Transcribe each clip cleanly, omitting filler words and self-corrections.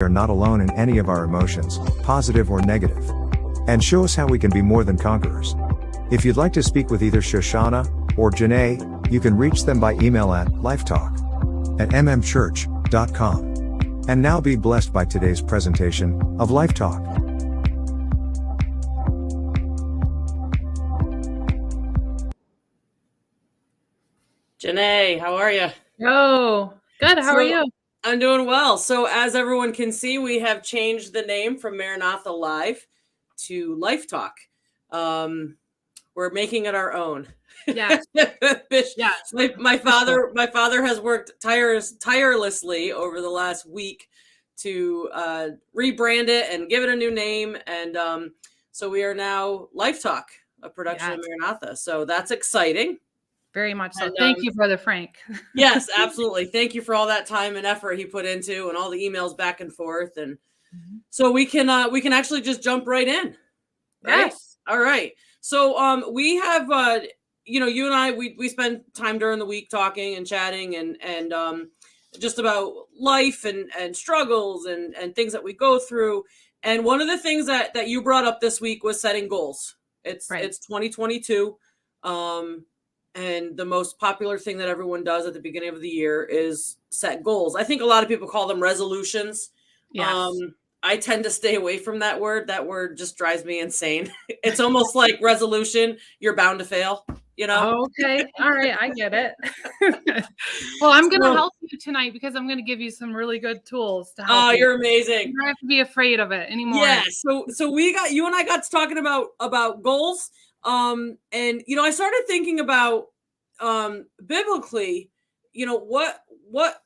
are not alone in any of our emotions, positive or negative. And show us how we can be more than conquerors. If you'd like to speak with either Shoshannah or Jene, you can reach them by email at lifetalk@mmchurch.com. And now be blessed by today's presentation of Life Talk. Jene, how are you? Oh, good. How are you? I'm doing well. So as everyone can see, we have changed the name from Maranatha Live to Life Talk. We're making it our own. Yes. Yes. My father has worked tirelessly over the last week to rebrand it and give it a new name. And so we are now Life Talk, a production of Maranatha. So that's exciting. Very much so. Thank you, Brother Frank. Yes, absolutely. Thank you for all that time and effort he put into and all the emails back and forth. And so we can actually just jump right in. Right? Yes. All right. So we have you and I we spend time during the week talking and chatting and just about life and struggles and things that we go through. And one of the things that you brought up this week was setting goals. It's 2022. And the most popular thing that everyone does at the beginning of the year is set goals. I think a lot of people call them resolutions. Yes. I tend to stay away from that word. That word just drives me insane. It's almost like resolution. You're bound to fail, you know? Okay. All right. I get it. Well, I'm going to help you tonight because I'm going to give you some really good tools to help you. You're amazing. You don't have to be afraid of it anymore. Yeah. So you and I got to talking about goals. And, I started thinking about, biblically, what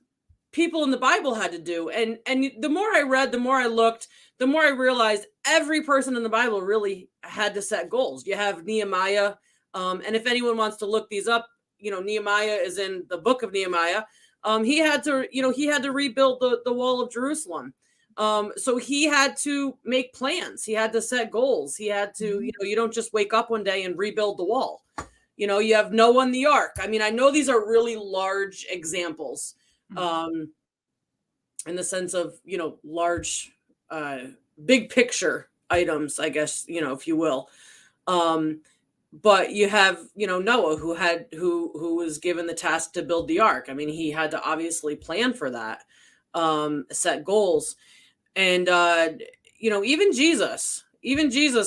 people in the Bible had to do. And the more I read, the more I looked, the more I realized every person in the Bible really had to set goals. You have Nehemiah. And if anyone wants to look these up, Nehemiah is in the book of Nehemiah. He had to rebuild the wall of Jerusalem. So he had to make plans. He had to set goals. He had to, you don't just wake up one day and rebuild the wall. You have Noah and the ark. I mean, I know these are really large examples, in the sense of, large, big picture items, I guess, if you will. But you have, Noah who was given the task to build the ark. I mean, he had to obviously plan for that, set goals. And, even Jesus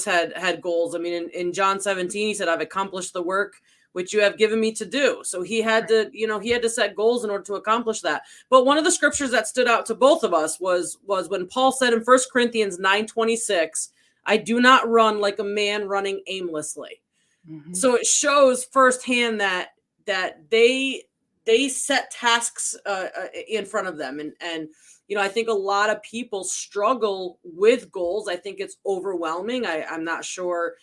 had goals. I mean, in John 17, he said, I've accomplished the work which you have given me to do. So he had to set goals in order to accomplish that. But one of the scriptures that stood out to both of us was when Paul said in 1 Corinthians 9:26, I do not run like a man running aimlessly. So it shows firsthand that they set tasks in front of them. And I think a lot of people struggle with goals. I think it's overwhelming. I'm not sure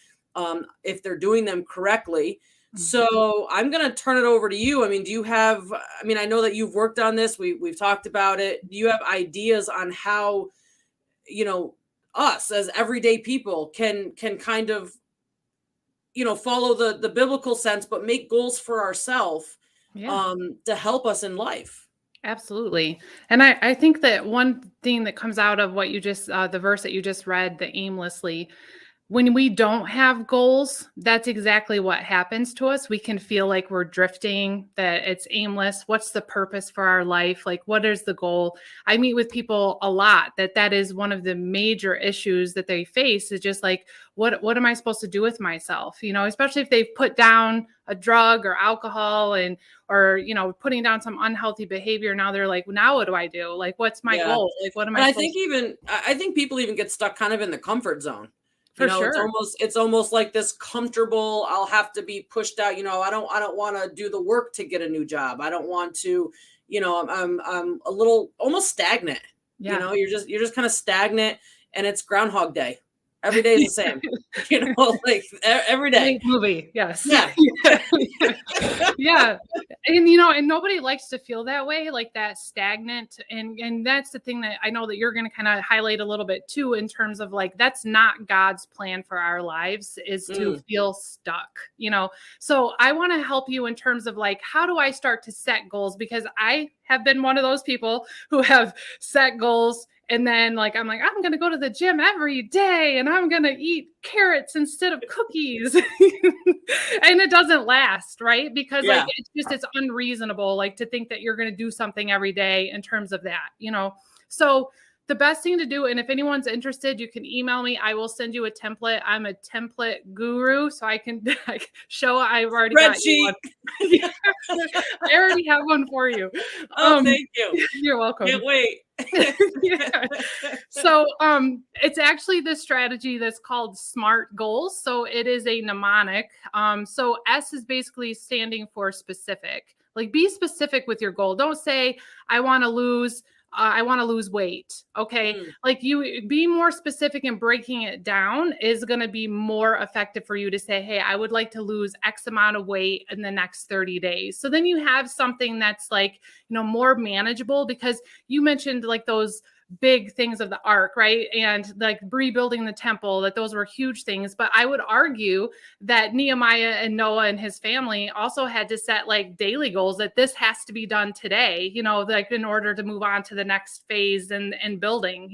if they're doing them correctly. So I'm going to turn it over to you. I mean, I know that you've worked on this. We've talked about it. Do you have ideas on how, us as everyday people can kind of, follow the biblical sense, but make goals for ourselves to help us in life? Absolutely. And I think that one thing that comes out of what you just, the verse that you just read, the aimlessly, when we don't have goals, that's exactly what happens to us. We can feel like we're drifting, that it's aimless. What's the purpose for our life? Like, what is the goal? I meet with people a lot that is one of the major issues that they face, is just like, what am I supposed to do with myself? Especially if they've put down a drug or alcohol or putting down some unhealthy behavior. Now they're like, now what do I do? Like, what's my goal? Like, what am I? I think people even get stuck kind of in the comfort zone. For sure. It's almost like this comfortable, I'll have to be pushed out. I don't want to do the work to get a new job. I don't want to, I'm a little almost stagnant. Yeah. You're just kind of stagnant, and it's Groundhog Day. Every day is the same, like every day. Movie. Yes. Yeah. Yeah. And nobody likes to feel that way, like that stagnant. And that's the thing that I know that you're going to kind of highlight a little bit too, in terms of like, that's not God's plan for our lives, is to feel stuck, So I want to help you in terms of like, how do I start to set goals? Because I have been one of those people who have set goals And then like, I'm going to go to the gym every day and I'm going to eat carrots instead of cookies. And it doesn't last, right? Because like, it's unreasonable, like to think that you're going to do something every day in terms of that, So the best thing to do, and if anyone's interested, you can email me. I will send you a template. I'm a template guru, so I can show I've already got you one. I already have one for you. Thank you. You're welcome. Can't wait. So it's actually this strategy that's called SMART goals. So it is a mnemonic. So S is basically standing for specific. Like be specific with your goal. Don't say I want to lose weight. Okay. Like you be more specific and breaking it down is going to be more effective for you to say, hey, I would like to lose X amount of weight in the next 30 days. So then you have something that's like, more manageable, because you mentioned like those big things of the ark, right? And like rebuilding the temple, that those were huge things. But I would argue that Nehemiah and Noah and his family also had to set like daily goals that this has to be done today, like in order to move on to the next phase and building,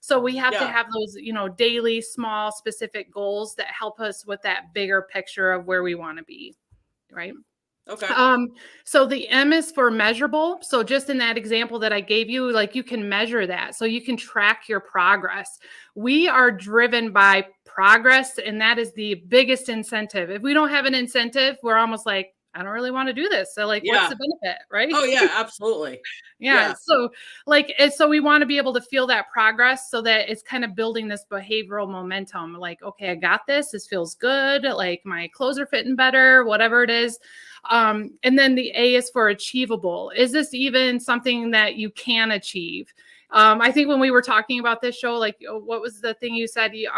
So we have to have those, daily, small, specific goals that help us with that bigger picture of where we want to be, right? Okay. So the M is for measurable. So just in that example that I gave you, like you can measure that. So you can track your progress. We are driven by progress, and that is the biggest incentive. If we don't have an incentive, we're almost like, I don't really want to do this. So like, what's the benefit, right? Oh yeah, absolutely. So like, so we want to be able to feel that progress so that it's kind of building this behavioral momentum. Like, okay, I got this. This feels good. Like my clothes are fitting better, whatever it is. And then the A is for achievable. Is this even something that you can achieve? I think when we were talking about this show, like, what was the thing you said? You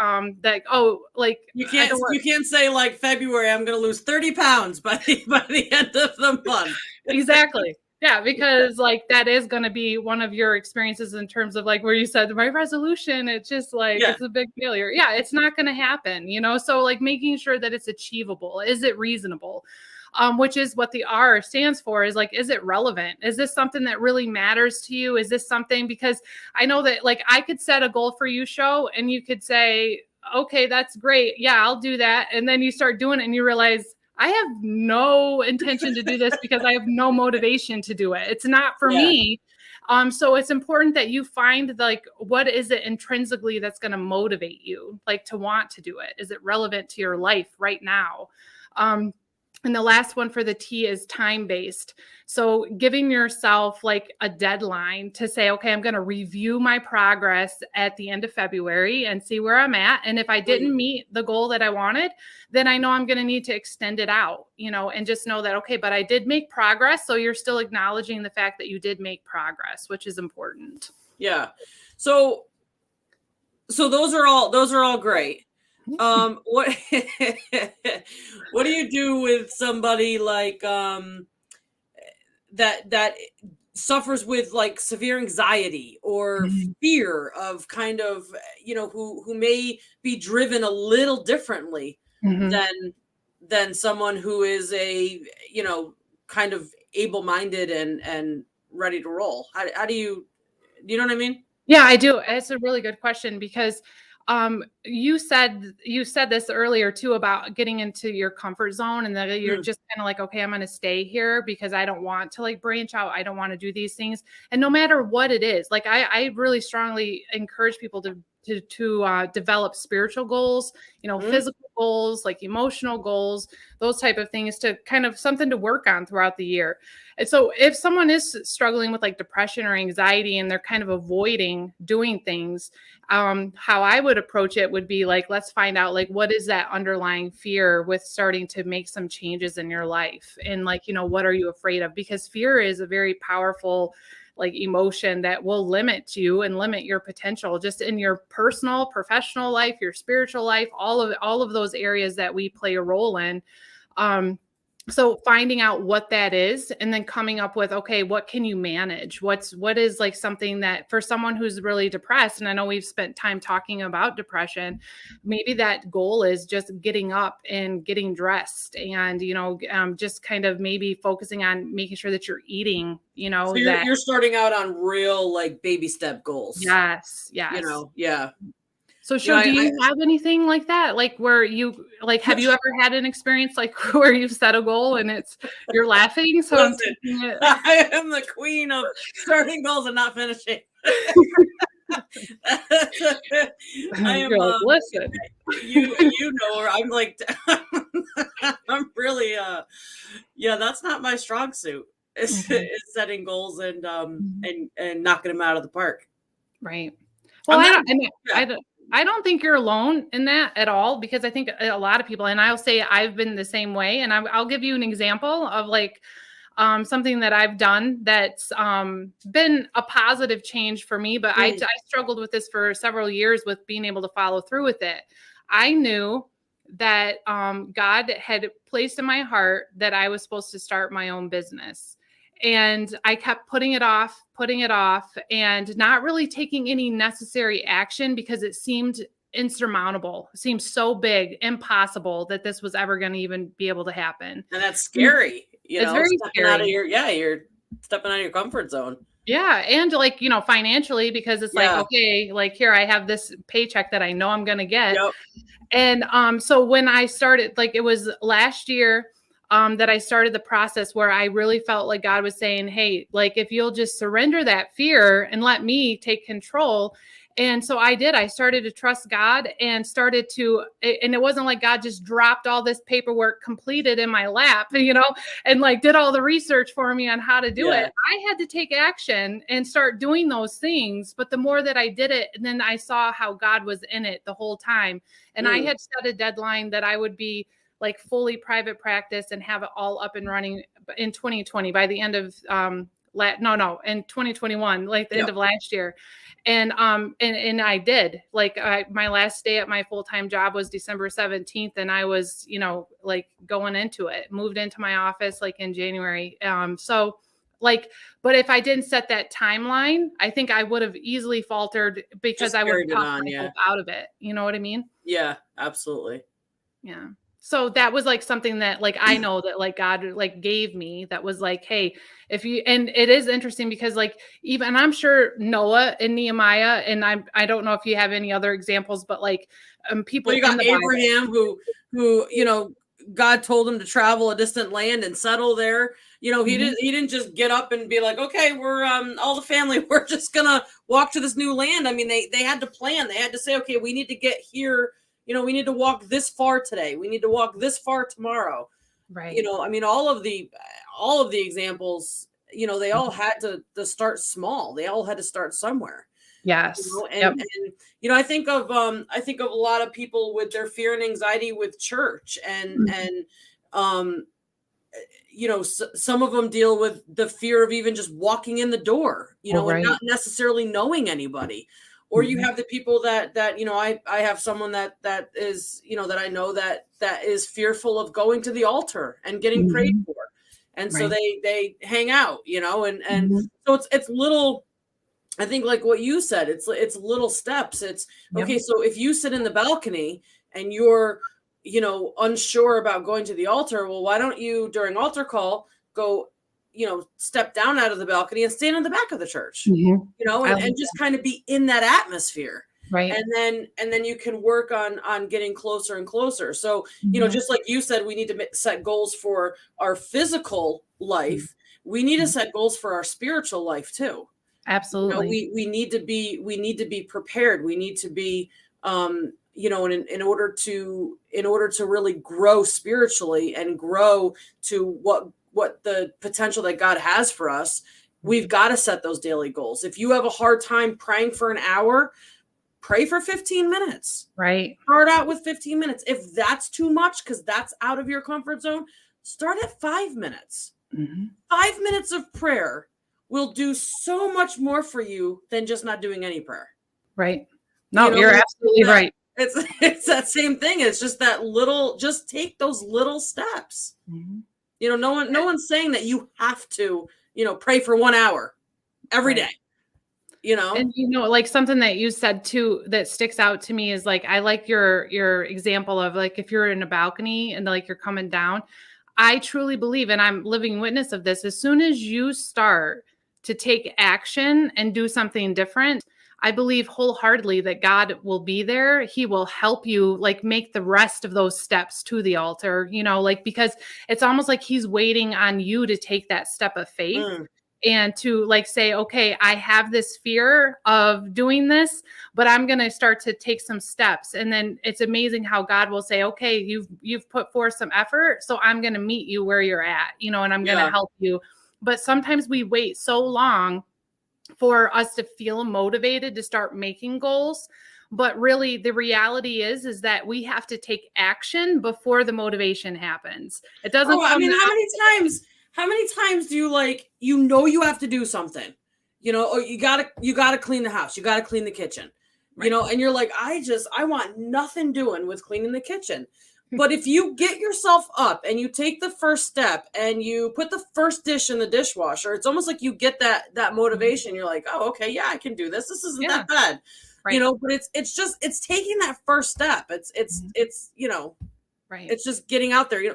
can't say like February, I'm going to lose 30 pounds by the end of the month. Exactly. Yeah, because like that is going to be one of your experiences in terms of like where you said my resolution, it's just like it's a big failure. Yeah, it's not going to happen, So like making sure that it's achievable. Is it reasonable? Which is what the R stands for, is like, is it relevant? Is this something that really matters to you? Is this something, because I know that like I could set a goal for you, Sho, and you could say, okay, that's great. Yeah, I'll do that. And then you start doing it and you realize I have no intention to do this because I have no motivation to do it. It's not for me. So it's important that you find like, what is it intrinsically that's going to motivate you, like to want to do it? Is it relevant to your life right now? And the last one for the T is time-based. So giving yourself like a deadline to say, okay, I'm going to review my progress at the end of February and see where I'm at. And if I didn't meet the goal that I wanted, then I know I'm going to need to extend it out, and just know that, okay, but I did make progress. So you're still acknowledging the fact that you did make progress, which is important. Yeah. So those are all great. What do you do with somebody like that suffers with like severe anxiety or fear of kind of who may be driven a little differently than someone who is a kind of able-minded and ready to roll? How do you know what I mean? Yeah, I do. It's a really good question, because you said this earlier too about getting into your comfort zone, and that you're just kind of like, okay, I'm going to stay here because I don't want to like branch out. I don't want to do these things. And no matter what it is, like I really strongly encourage people to develop spiritual goals, physical goals, like emotional goals, those type of things, to kind of something to work on throughout the year. And so if someone is struggling with like depression or anxiety and they're kind of avoiding doing things, how I would approach it would be like, let's find out like, what is that underlying fear with starting to make some changes in your life? And like, what are you afraid of? Because fear is a very powerful like emotion that will limit you and limit your potential just in your personal, professional life, your spiritual life, all of those areas that we play a role in. So finding out what that is and then coming up with, okay, what can you manage? What is like something that for someone who's really depressed, and I know we've spent time talking about depression, maybe that goal is just getting up and getting dressed and, just kind of maybe focusing on making sure that you're eating, So that. you're starting out on real like baby step goals. Yes. Yeah. So, do you have anything like that? Like where you have you ever had an experience like where you've set a goal and you're laughing? So Listen, I am the queen of starting goals and not finishing. I am. Listen, you know, where I'm like, I'm really. Yeah, that's not my strong suit. Is setting goals and knocking them out of the park. Right. Well, I don't think you're alone in that at all, because I think a lot of people, and I'll say I've been the same way. And I'll give you an example of like something that I've done that's been a positive change for me. But I struggled with this for several years with being able to follow through with it. I knew that God had placed in my heart that I was supposed to start my own business. And I kept putting it off, and not really taking any necessary action because it seemed insurmountable. It seemed so big, impossible that this was ever going to even be able to happen. And that's scary. It's very scary. You're stepping out of your comfort zone. Yeah. And like, financially, because it's like, okay, like here I have this paycheck that I know I'm going to get. Yep. And so when I started, like it was last year, that I started the process where I really felt like God was saying, hey, like if you'll just surrender that fear and let me take control. And so I did. I started to trust God and started to, and it wasn't like God just dropped all this paperwork completed in my lap, and like did all the research for me on how to do it. I had to take action and start doing those things. But the more that I did it, and then I saw how God was in it the whole time. And I had set a deadline that I would be like fully private practice and have it all up and running in 2020 by the end of in 2021, like the end of last year. And I did. Like my last day at my full-time job was December 17th, and I was, like going into it, moved into my office like in January. So like, but if I didn't set that timeline, I think I would have easily faltered because I would have talked myself out of it. You know what I mean? Yeah, absolutely. Yeah. So that was like something that like, I know that like God like gave me that was like, hey, and it is interesting because like, even I'm sure Noah and Nehemiah, and I don't know if you have any other examples, but like people. Well, you got Abraham who, God told him to travel a distant land and settle there. He didn't just get up and be like, okay, we're all the family, we're just gonna walk to this new land. I mean, they had to plan. They had to say, okay, we need to get here. We need to walk this far today. We need to walk this far tomorrow. Right. I mean, all of the examples, they all had to start small. They all had to start somewhere. Yes. And I think of a lot of people with their fear and anxiety with church and some of them deal with the fear of even just walking in the door, and not necessarily knowing anybody. Or you have the people that I have someone that is, that I know that is fearful of going to the altar and getting prayed for. And so they hang out, and so it's little, I think like what you said, it's little steps. It's okay. So if you sit in the balcony and you're, unsure about going to the altar, well, why don't you during altar call go, step down out of the balcony and stand in the back of the church, and just kind of be in that atmosphere. Right. And then you can work on getting closer and closer. So, just like you said, we need to set goals for our physical life. We need to set goals for our spiritual life too. Absolutely. We need to be prepared. We need to be, in order to really grow spiritually and grow to what the potential that God has for us, we've got to set those daily goals. If you have a hard time praying for an hour, pray for 15 minutes. Right. Start out with 15 minutes. If that's too much, because that's out of your comfort zone, start at 5 minutes. 5 minutes of prayer will do so much more for you than just not doing any prayer. Right. No, you're absolutely right. It's that same thing. It's just that little, just take those little steps. No one's saying that you have to, pray for 1 hour every day. And like something that you said too that sticks out to me is like I like your example of like if you're in a balcony and like you're coming down. I truly believe, and I'm living witness of this, as soon as you start to take action and do something different, I believe wholeheartedly that God will be there. He will help you like make the rest of those steps to the altar, like because it's almost like he's waiting on you to take that step of faith. And to like say, okay, I have this fear of doing this, but I'm going to start to take some steps. And then it's amazing how God will say, okay, you've put forth some effort, so I'm going to meet you where you're at, and I'm going to help you. But sometimes we wait so long for us to feel motivated to start making goals. But really the reality is that we have to take action before the motivation happens. It doesn't. How many times do you have to do something, or you gotta clean the house, you gotta clean the kitchen, right. And you're like, I want nothing doing with cleaning the kitchen. But if you get yourself up and you take the first step and you put the first dish in the dishwasher, it's almost like you get that motivation. You're like, oh, okay, yeah, I can do this. This isn't that bad, right. But it's taking that first step. It's right. It's just getting out there.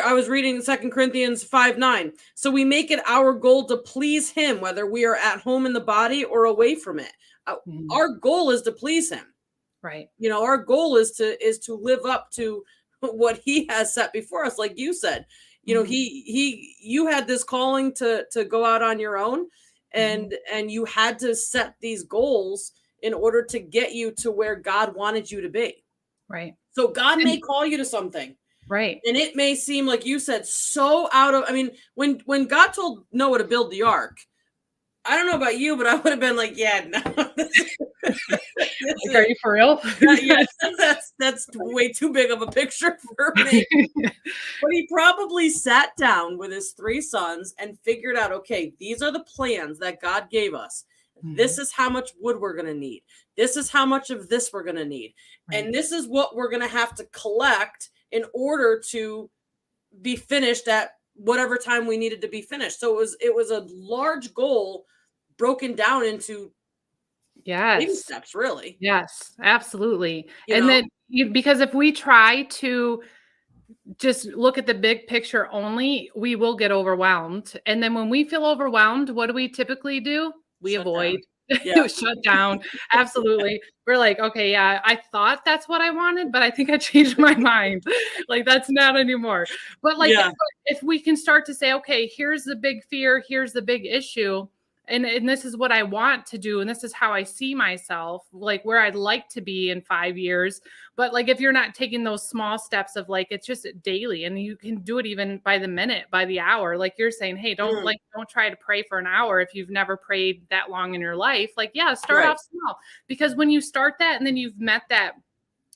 I was reading 2 Corinthians 5:9. So we make it our goal to please him, whether we are at home in the body or away from it. Our goal is to please him. Right. Our goal is to live up to what he has set before us. Like you said, you had this calling to go out on your own and you had to set these goals in order to get you to where God wanted you to be. Right. So God may call you to something. Right. And it may seem like you said so when God told Noah to build the ark, I don't know about you, but I would have been like, yeah, no. Are you for real? Yeah, that's way too big of a picture for me. But he probably sat down with his 3 sons and figured out, okay, these are the plans that God gave us. This is how much wood we're going to need. This is how much of this we're going to need. Right. And this is what we're going to have to collect in order to be finished at whatever time we needed to be finished. So it was a large goal broken down into baby steps, really. Yes, absolutely. Then because if we try to just look at the big picture only, we will get overwhelmed. And then when we feel overwhelmed, what do we typically do? We avoid. Shut down. Absolutely. We're like, okay, yeah, I thought that's what I wanted, but I think I changed my mind. Like that's not anymore. But if we can start to say, okay, here's the big fear, here's the big issue, and this is what I want to do, and this is how I see myself, like where I'd like to be in 5 years. But like if you're not taking those small steps of like it's just daily, and you can do it even by the minute, by the hour, like you're saying, hey, don't try to pray for an hour if you've never prayed that long in your life. Like start off small, because when you start that and then you've met that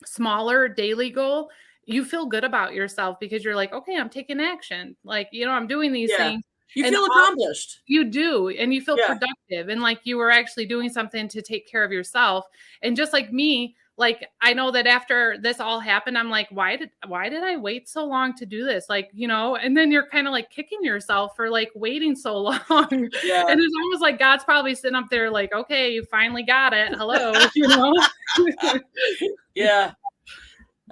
smaller daily goal, you feel good about yourself because you're like, okay, I'm taking action, like I'm doing these things. You feel accomplished. You do. And you feel productive. And like you were actually doing something to take care of yourself. And just like me, like I know that after this all happened, I'm like, why did I wait so long to do this? Like, and then you're kind of like kicking yourself for like waiting so long. Yeah. And it's almost like God's probably sitting up there like, okay, you finally got it. Hello. Yeah.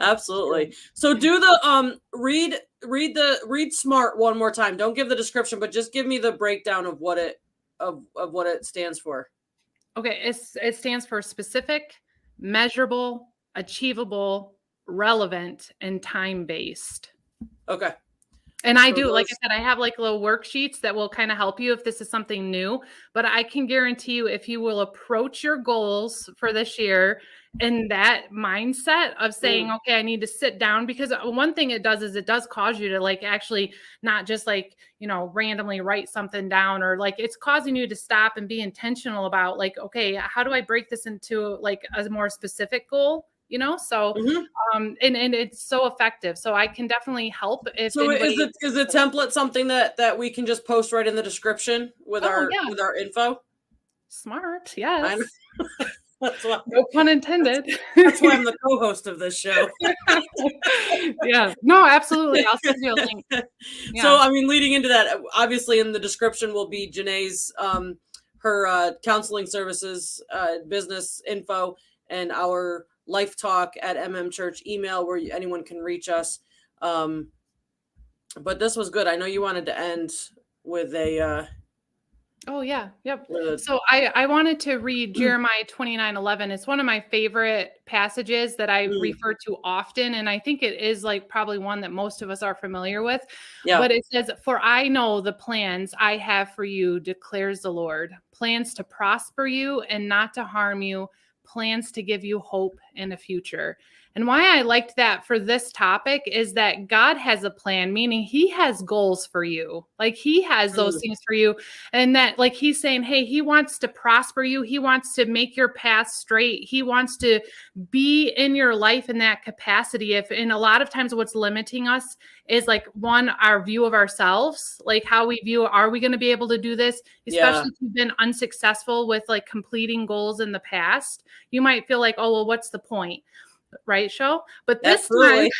Absolutely. So do the read SMART one more time. Don't give the description, but just give me the breakdown of what it stands for. Okay, it stands for specific, measurable, achievable, relevant, and time-based. Okay. And I do, like I said, I have like little worksheets that will kind of help you if this is something new, but I can guarantee you if you will approach your goals for this year in that mindset of saying, okay, I need to sit down, because one thing it does is it does cause you to like actually not just like, randomly write something down, or like it's causing you to stop and be intentional about like, okay, how do I break this into like a more specific goal? So, and it's so effective. So I can definitely help. Is the template something that we can just post right in the description with our info? Smart. Yes. That's why, No pun intended. that's why I'm the co-host of this show. Yeah. No, absolutely. I'll send you a link. Yeah. So, I mean, leading into that, obviously in the description will be Jene's, her counseling services, business info, and our lifetalk at Church email where anyone can reach us. But this was good. I know you wanted to end with a Oh yeah. Yep. So I wanted to read Jeremiah 29:11. It's one of my favorite passages that I refer to often. And I think it is like probably one that most of us are familiar with. Yeah. But it says, "For I know the plans I have for you, declares the Lord, plans to prosper you and not to harm you, plans to give you hope and a future." And why I liked that for this topic is that God has a plan, meaning he has goals for you. Like he has those things for you. And that like he's saying, hey, he wants to prosper you. He wants to make your path straight. He wants to be in your life in that capacity. And a lot of times what's limiting us is like one, our view of ourselves, like how we view, are we going to be able to do this? Especially if you've been unsuccessful with like completing goals in the past, you might feel like, oh, well, what's the point? Right, Sho? But this time,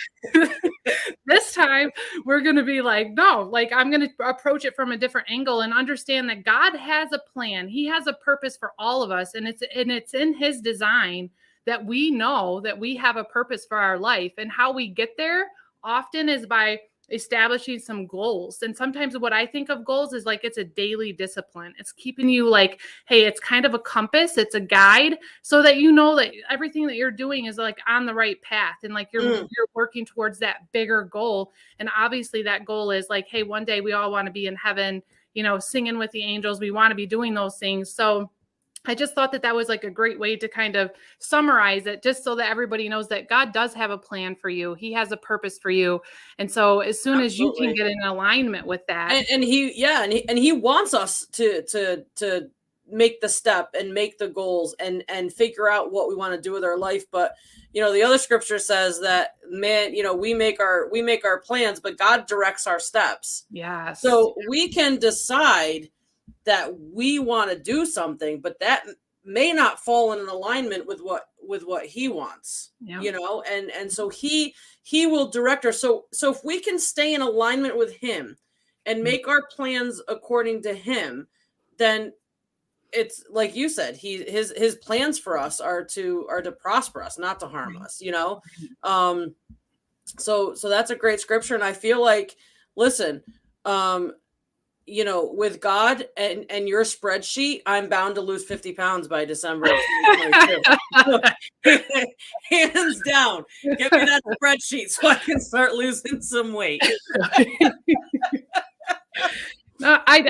this time we're going to be like, no, like I'm going to approach it from a different angle and understand that God has a plan. He has a purpose for all of us. And it's in his design that we know that we have a purpose for our life, and how we get there often is by establishing some goals. And sometimes what I think of goals is like, it's a daily discipline. It's keeping you like, hey, it's kind of a compass. It's a guide so that you know that everything that you're doing is like on the right path. And like you're working towards that bigger goal. And obviously that goal is like, hey, one day we all want to be in heaven, you know, singing with the angels. We want to be doing those things. So I just thought that that was like a great way to kind of summarize it, just so that everybody knows that God does have a plan for you. He has a purpose for you. And so as soon as you can get in alignment with that. And he wants us to make the step and make the goals and figure out what we want to do with our life. But, you know, the other scripture says that, man, you know, we make our plans, but God directs our steps. Yes. So we can decide that we want to do something, but that may not fall in alignment with what he wants, you know, and so he will direct us. So if we can stay in alignment with him and make our plans according to him, then it's like you said, his plans for us are to prosper us, not to harm us, you know. So that's a great scripture. And I feel like, listen, you know, with God and your spreadsheet, I'm bound to lose 50 pounds by December of 2022. Hands down. Get me that spreadsheet so I can start losing some weight. No, I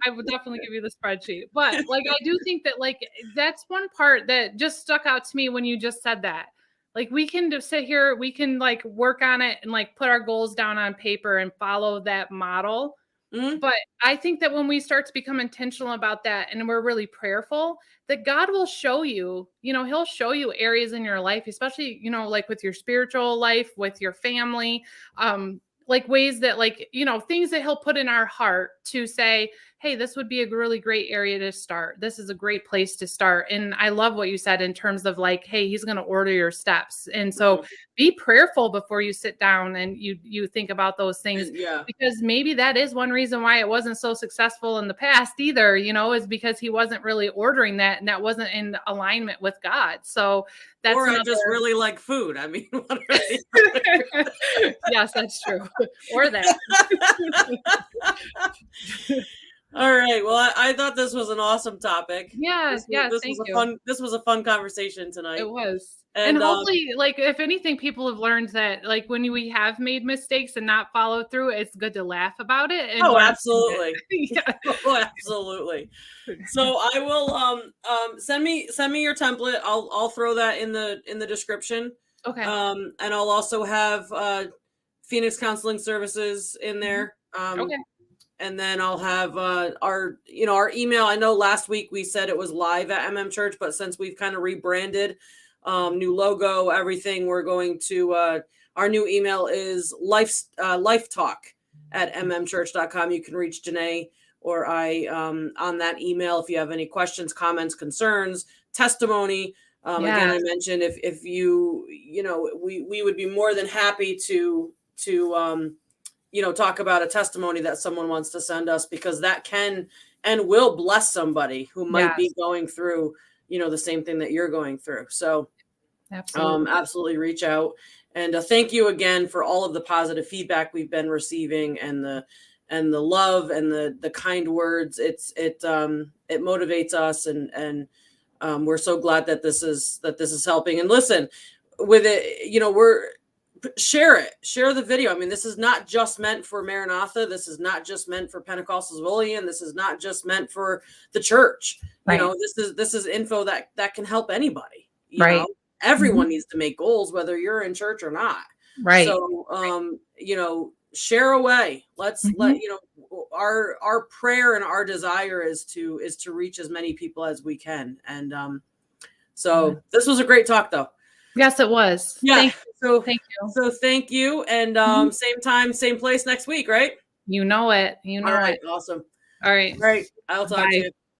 would definitely give you the spreadsheet. But like, I do think that like, that's one part that just stuck out to me when you just said that. Like, we can just sit here, we can like work on it and like put our goals down on paper and follow that model. But I think that when we start to become intentional about that and we're really prayerful, that God will show you, you know, he'll show you areas in your life, especially, you know, like with your spiritual life, with your family, like ways that like, you know, things that he'll put in our heart to say, hey, this would be a really great area to start. This is a great place to start. And I love what you said in terms of like, hey, he's going to order your steps. And so be prayerful before you sit down and you think about those things, because maybe that is one reason why it wasn't so successful in the past either, you know, is because he wasn't really ordering that, and that wasn't in alignment with God. So that's I just really like food. I mean, yes, that's true. Or that. All right. Well, I thought this was an awesome topic. Yes. This was a fun conversation tonight. It was. And hopefully, like, if anything, people have learned that, like, when we have made mistakes and not followed through, it's good to laugh about it. And absolutely. Oh, absolutely. So I will send me your template. I'll throw that in the description. Okay. And I'll also have Phoenix Counseling Services in there. Okay. And then I'll have our email. I know last week we said it was live at Church, but since we've kind of rebranded, new logo, everything, we're going to our new email is lifetalk at mmchurch.com. You can reach Jene or I on that email if you have any questions, comments, concerns, testimony, Again, I mentioned if you, we would be more than happy to talk about a testimony that someone wants to send us, because that can and will bless somebody who might be going through, the same thing that you're going through. So absolutely reach out. And thank you again for all of the positive feedback we've been receiving, and the love and the kind words. It motivates us, and we're so glad that this is helping. And listen, with it, share the video. I mean, this is not just meant for Maranatha. This is not just meant for Pentecostal Civilian. This is not just meant for the church. Right. This is info that can help anybody. Right. Everyone needs to make goals, whether you're in church or not. Right. So, share away. Let's let our prayer and our desire is to reach as many people as we can. And so this was a great talk, though. Yes, it was. Yeah. Thank you. So thank you. And same time, same place next week, right? You know it. You know All right. it. Awesome. All right. All right. I'll talk to you.